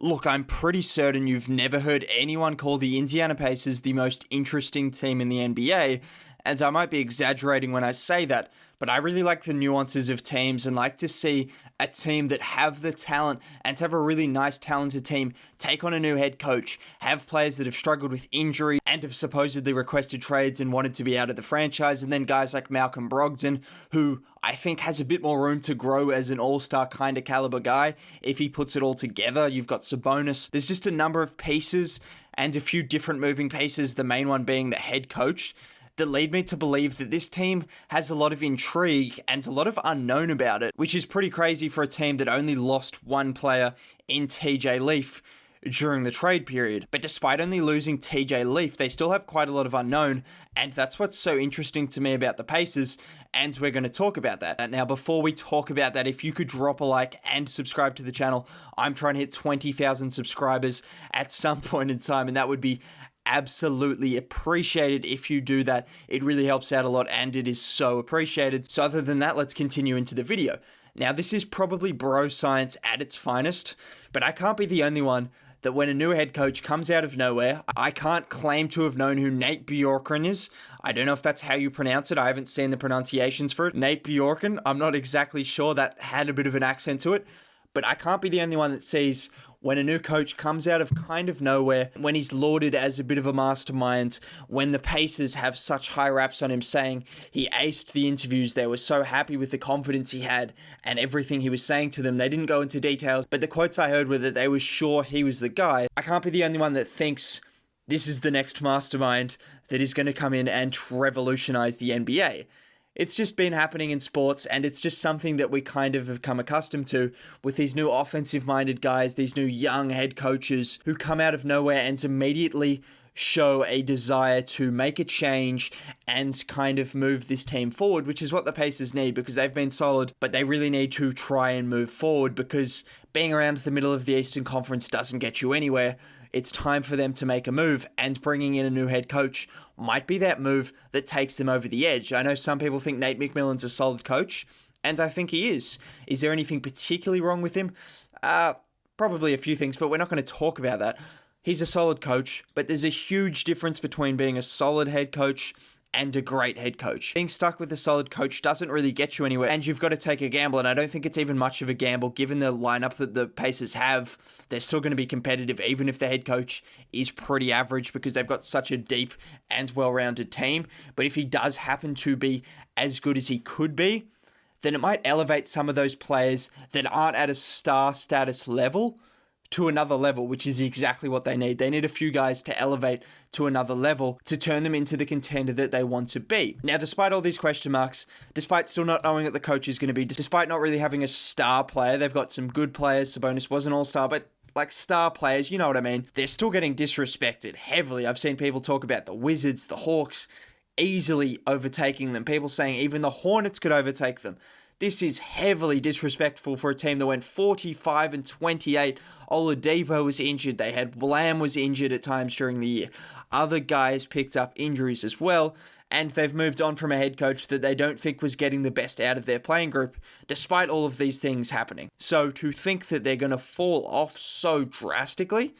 Look, I'm pretty certain you've never heard anyone call the Indiana Pacers the most interesting team in the NBA, and I might be exaggerating when I say that, but I really like the nuances of teams and like to see a team that have the talent and to have a really nice, talented team take on a new head coach, have players that have struggled with injury and have supposedly requested trades and wanted to be out of the franchise, and then guys like Malcolm Brogdon, who I think has a bit more room to grow as an all-star kind of caliber guy if he puts it all together. You've got Sabonis. There's just a number of pieces and a few different moving pieces, the main one being the head coach, that lead me to believe that this team has a lot of intrigue and a lot of unknown about it, which is pretty crazy for a team that only lost one player in TJ Leaf during the trade period. But despite only losing TJ Leaf, they still have quite a lot of unknown, and that's what's so interesting to me about the Pacers, and we're going to talk about that. Now, before we talk about that, if you could drop a like and subscribe to the channel, I'm trying to hit 20,000 subscribers at some point in time, and that would be absolutely appreciated if you do that. It really helps out a lot, and it is so appreciated. So other than that, let's continue into the video. Now, this is probably bro science at its finest, but I can't be the only one that when a new head coach comes out of nowhere, I can't claim to have known who Nate Bjorkgren is. I don't know if that's how you pronounce it. I haven't seen the pronunciations for it. Nate Bjorkgren, I'm not exactly sure. That had a bit of an accent to it, but I can't be the only one that sees when a new coach comes out of kind of nowhere, when he's lauded as a bit of a mastermind, when the Pacers have such high raps on him saying he aced the interviews, they were so happy with the confidence he had and everything he was saying to them. They didn't go into details, but the quotes I heard were that they were sure he was the guy. I can't be the only one that thinks this is the next mastermind that is going to come in and revolutionize the NBA. It's just been happening in sports, and it's just something that we kind of have come accustomed to with these new offensive-minded guys, these new young head coaches who come out of nowhere and immediately show a desire to make a change and kind of move this team forward, which is what the Pacers need, because they've been solid, but they really need to try and move forward, because being around the middle of the Eastern Conference doesn't get you anywhere. It's time for them to make a move, and bringing in a new head coach might be that move that takes them over the edge. I know some people think Nate McMillan's a solid coach, and I think he is. Is there anything particularly wrong with him? Probably a few things, but we're not going to talk about that. He's a solid coach, but there's a huge difference between being a solid head coach and a great head coach. Being stuck with a solid coach doesn't really get you anywhere, and you've got to take a gamble, and I don't think it's even much of a gamble given the lineup that the Pacers have. They're still going to be competitive even if the head coach is pretty average, because they've got such a deep and well-rounded team. But if he does happen to be as good as he could be, then it might elevate some of those players that aren't at a star status level to another level, which is exactly what they need. They need a few guys to elevate to another level to turn them into the contender that they want to be. Now, despite all these question marks, despite still not knowing what the coach is going to be, despite not really having a star player, they've got some good players. Sabonis was an all-star, but like star players, you know what I mean? They're still getting disrespected heavily. I've seen people talk about the Wizards, the Hawks, easily overtaking them. People saying even the Hornets could overtake them. This is heavily disrespectful for a team that went 45-28. Oladipo was injured. They had Blam was injured at times during the year. Other guys picked up injuries as well, and they've moved on from a head coach that they don't think was getting the best out of their playing group, despite all of these things happening. So to think that they're going to fall off so drastically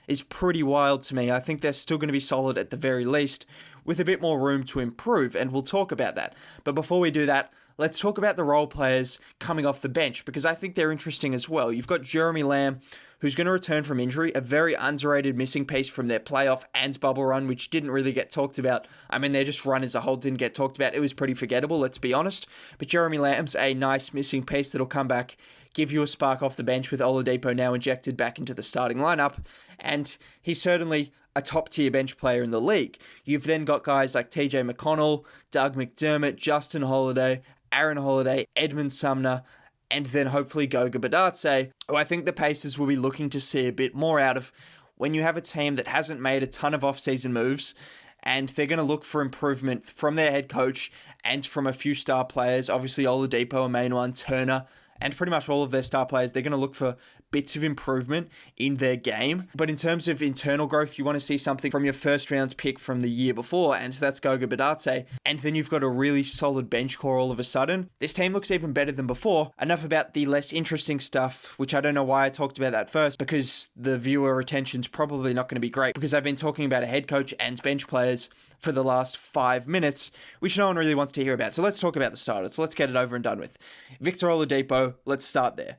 is pretty wild to me. I think they're still going to be solid at the very least, with a bit more room to improve, and we'll talk about that. But before we do that, let's talk about the role players coming off the bench, because I think they're interesting as well. You've got Jeremy Lamb, who's going to return from injury, a very underrated missing piece from their playoff and bubble run, which didn't really get talked about. I mean, their just run as a whole didn't get talked about. It was pretty forgettable, let's be honest. But Jeremy Lamb's a nice missing piece that'll come back, give you a spark off the bench with Oladipo now injected back into the starting lineup, and he's certainly a top-tier bench player in the league. You've then got guys like TJ McConnell, Doug McDermott, Justin Holiday, Aaron Holiday, Edmund Sumner, and then hopefully Goga Bitadze, who I think the Pacers will be looking to see a bit more out of when you have a team that hasn't made a ton of off-season moves, and they're going to look for improvement from their head coach and from a few star players. Obviously Oladipo, a main one, Turner, and pretty much all of their star players. They're going to look for bits of improvement in their game. But in terms of internal growth, you want to see something from your first round pick from the year before, and so that's Goga Bitadze. And then you've got a really solid bench core all of a sudden. This team looks even better than before. Enough about the less interesting stuff, which I don't know why I talked about that first, because the viewer retention's probably not going to be great, because I've been talking about a head coach and bench players for the last 5 minutes, which no one really wants to hear about. So let's talk about the starters. Let's get it over and done with. Victor Oladipo, let's start there.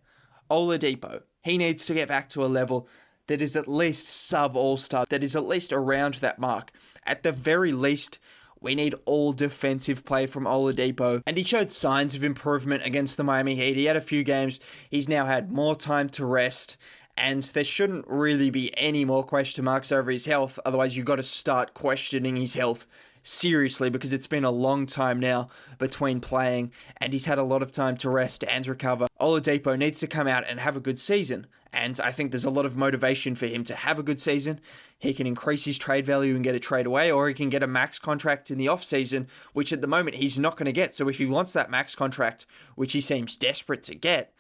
Oladipo, he needs to get back to a level that is at least sub-all-star, that is at least around that mark. At the very least, we need all defensive play from Oladipo, and he showed signs of improvement against the Miami Heat. He had a few games. He's now had more time to rest, and there shouldn't really be any more question marks over his health. Otherwise, you've got to start questioning his health seriously, because it's been a long time now between playing, and he's had a lot of time to rest and recover. Oladipo needs to come out and have a good season, and I think there's a lot of motivation for him to have a good season. He can increase his trade value and get a trade away, or he can get a max contract in the offseason, which at the moment he's not going to get. So if he wants that max contract, which he seems desperate to get,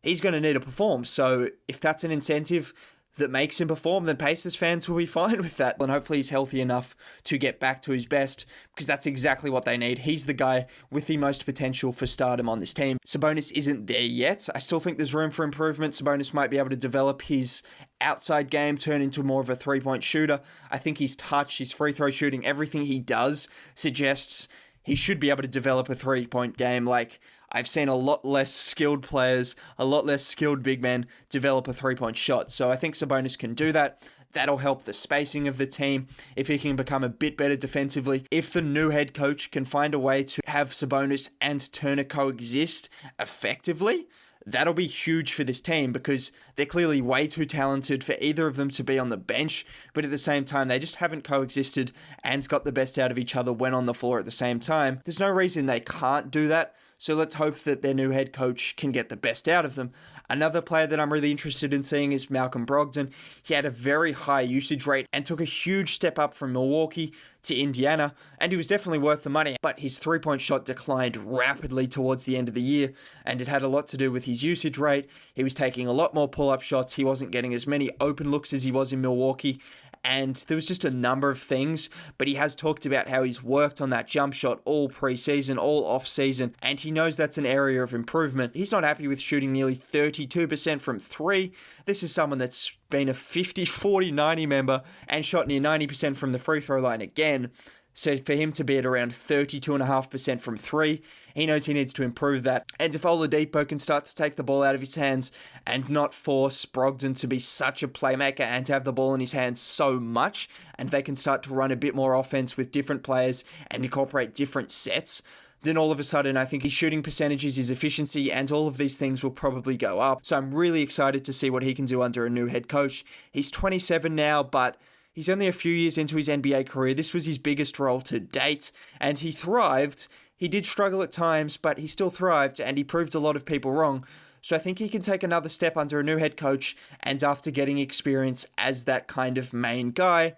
he's going to need to perform. So if that's an incentive that makes him perform, then Pacers fans will be fine with that. And hopefully he's healthy enough to get back to his best, because that's exactly what they need. He's the guy with the most potential for stardom on this team. Sabonis isn't there yet. I still think there's room for improvement. Sabonis might be able to develop his outside game, turn into more of a three-point shooter. I think his touch, his free throw shooting, everything he does suggests he should be able to develop a three-point game. Like, I've seen a lot less skilled players, a lot less skilled big men develop a three-point shot. So I think Sabonis can do that. That'll help the spacing of the team if he can become a bit better defensively. If the new head coach can find a way to have Sabonis and Turner coexist effectively, that'll be huge for this team, because they're clearly way too talented for either of them to be on the bench, but at the same time, they just haven't coexisted and got the best out of each other when on the floor at the same time. There's no reason they can't do that, so let's hope that their new head coach can get the best out of them. Another player that I'm really interested in seeing is Malcolm Brogdon. He had a very high usage rate and took a huge step up from Milwaukee to Indiana, and he was definitely worth the money, but his three-point shot declined rapidly towards the end of the year, and it had a lot to do with his usage rate. He was taking a lot more pull-up shots. He wasn't getting as many open looks as he was in Milwaukee, and there was just a number of things, but he has talked about how he's worked on that jump shot all preseason, all off-season, and he knows that's an area of improvement. He's not happy with shooting nearly 32% from three. This is someone that's been a 50, 40, 90 member and shot near 90% from the free throw line again. So for him to be at around 32.5% from three, he knows he needs to improve that. And if Oladipo can start to take the ball out of his hands and not force Brogdon to be such a playmaker and to have the ball in his hands so much, and they can start to run a bit more offense with different players and incorporate different sets, then all of a sudden I think his shooting percentages, his efficiency, and all of these things will probably go up. So I'm really excited to see what he can do under a new head coach. He's 27 now, but he's only a few years into his NBA career. This was his biggest role to date, and he thrived. He did struggle at times, but he still thrived, and he proved a lot of people wrong. So I think he can take another step under a new head coach, and after getting experience as that kind of main guy,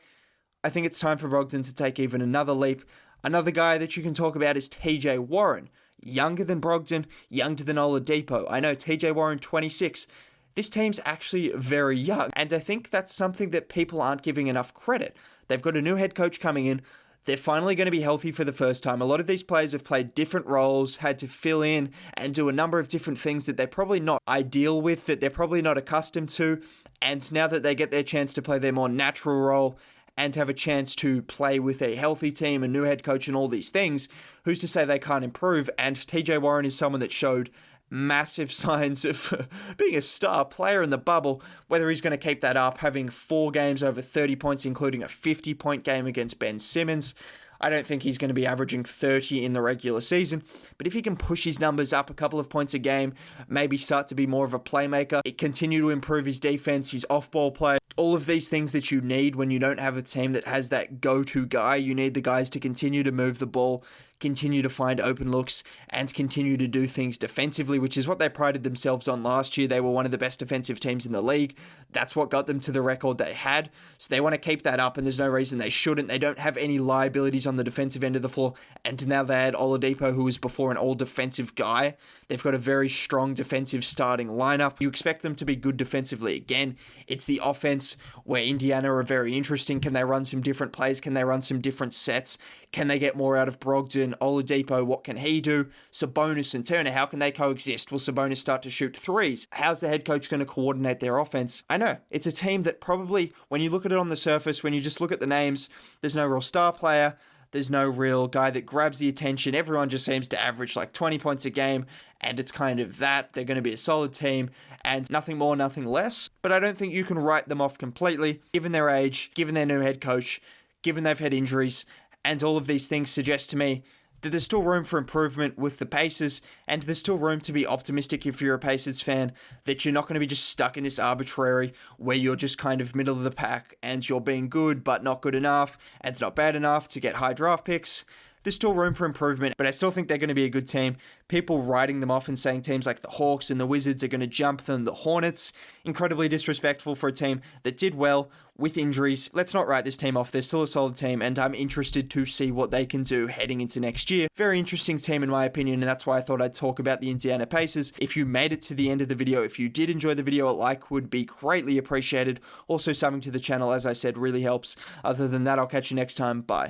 I think it's time for Brogdon to take even another leap. Another guy that you can talk about is TJ Warren. Younger than Brogdon, younger than Oladipo. I know TJ Warren, 26. This team's actually very young, and I think that's something that people aren't giving enough credit. They've got a new head coach coming in. They're finally going to be healthy for the first time. A lot of these players have played different roles, had to fill in and do a number of different things that they're probably not ideal with, that they're probably not accustomed to. And now that they get their chance to play their more natural role and have a chance to play with a healthy team, a new head coach and all these things, who's to say they can't improve? And TJ Warren is someone that showed massive signs of being a star player in the bubble. Whether he's going to keep that up, having 4 games over 30 points, including a 50-point game against Ben Simmons, I don't think he's going to be averaging 30 in the regular season, but if he can push his numbers up a couple of points a game, maybe start to be more of a playmaker, continue to improve his defense, his off-ball play, all of these things that you need when you don't have a team that has that go-to guy. You need the guys to continue to move the ball, continue to find open looks, and continue to do things defensively, which is what they prided themselves on last year. They were one of the best defensive teams in the league. That's what got them to the record they had. So they want to keep that up, and there's no reason they shouldn't. They don't have any liabilities on the defensive end of the floor, and now they had Oladipo, who was before an all-defensive guy. They've got a very strong defensive starting lineup. You expect them to be good defensively. Again, it's the offense where Indiana are very interesting. Can they run some different plays? Can they run some different sets? Can they get more out of Brogdon? Oladipo, what can he do? Sabonis and Turner, how can they coexist? Will Sabonis start to shoot threes? How's the head coach going to coordinate their offense? I know, it's a team that probably, when you look at it on the surface, when you just look at the names, there's no real star player. There's no real guy that grabs the attention. Everyone just seems to average like 20 points a game, and it's kind of that. They're going to be a solid team, and nothing more, nothing less. But I don't think you can write them off completely, given their age, given their new head coach, given they've had injuries, and all of these things suggest to me that there's still room for improvement with the Pacers, and there's still room to be optimistic if you're a Pacers fan, that you're not going to be just stuck in this arbitrary where you're just kind of middle of the pack and you're being good but not good enough and it's not bad enough to get high draft picks. There's still room for improvement, but I still think they're going to be a good team. People writing them off and saying teams like the Hawks and the Wizards are going to jump them, the Hornets, incredibly disrespectful for a team that did well with injuries. Let's not write this team off. They're still a solid team, and I'm interested to see what they can do heading into next year. Very interesting team in my opinion, and that's why I thought I'd talk about the Indiana Pacers. If you made it to the end of the video, if you did enjoy the video, a like would be greatly appreciated. Also, subbing to the channel, as I said, really helps. Other than that, I'll catch you next time. Bye.